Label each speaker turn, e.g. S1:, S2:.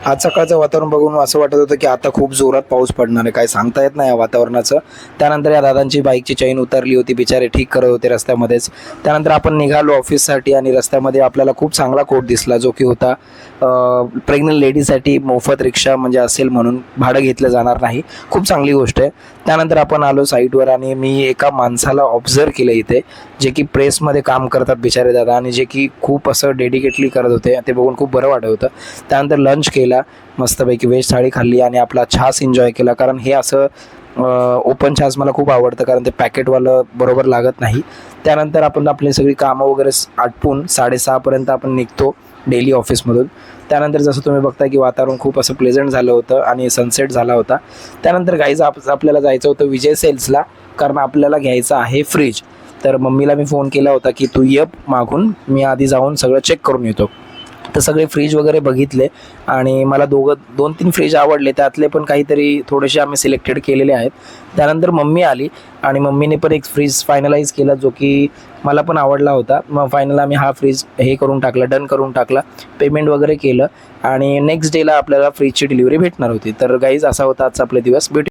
S1: आज सकाळचं वातावरण बघून असं वाटत होतं की आता खूप जोरात पाऊस पडणार आहे, काय सांगता येत नाही या वातावरणाचं. त्यानंतर या दादांची बाईकची चैन उतरली होती, बिचारे ठीक करत होते रस्त्यामध्येच. त्यानंतर आपण निघालो ऑफिससाठी आणि रस्त्यामध्ये आपल्याला खूप चांगला कोट दिसला, जो की होता प्रेग्नंट लेडीसाठी मोफत रिक्षा म्हणजे असेल म्हणून भाडं घेतलं जाणार नाही. खूप चांगली गोष्ट आहे. त्यानंतर आपण आलो साईटवर आणि मी एका माणसाला ऑब्झर्व केलं इथे, जे की प्रेसमध्ये काम करतात बिचारे दादा आणि जे की खूप असं डेडिकेटली करत होते. ते बघून खूप बरं वाटत होतं. त्यानंतर लंच केला, मस्तपैकी व्हेज थाळी खाल्ली आणि आपला छास एन्जॉय केला. कारण हे असं ओपन छास मला खूप आवडतं, कारण ते पॅकेटवालं बरोबर लागत नाही. त्यानंतर आपण आपली सगळी कामं वगैरे आटपून 6:30पर्यंत आपण निघतो डेली ऑफिसमधून. त्यानंतर जसं तुम्ही बघता की वातावरण खूप असं प्लेझंट झालं होतं आणि सनसेट झाला होता. त्यानंतर गाईज आपल्याला जायचं होतं विजय सेल्सला, कारण आपल्याला घ्यायचं आहे फ्रीज. तर मम्मीला मी फोन केला होता की तू ये मागून, मी आधी जाऊन सगळं चेक करून येतो. तर सगळे फ्रीज वगैरे बघितले आणि मला 2-3 फ्रीज आवडले. त्यातले पण काहीतरी थोडेसे आम्ही सिलेक्टेड केलेले आहेत. त्यानंतर मम्मी आली आणि मम्मीने पण एक फ्रीज फायनलाईज केला, जो की मला पण आवडला होता. मग फायनल आम्ही हा फ्रीज हे करून टाकला, डन करून टाकला, पेमेंट वगैरे केलं आणि नेक्स्ट डेला आपल्याला फ्रीजची डिलिव्हरी भेटणार होती. तर गाईज असा होता आजचा आपला दिवस. भेटू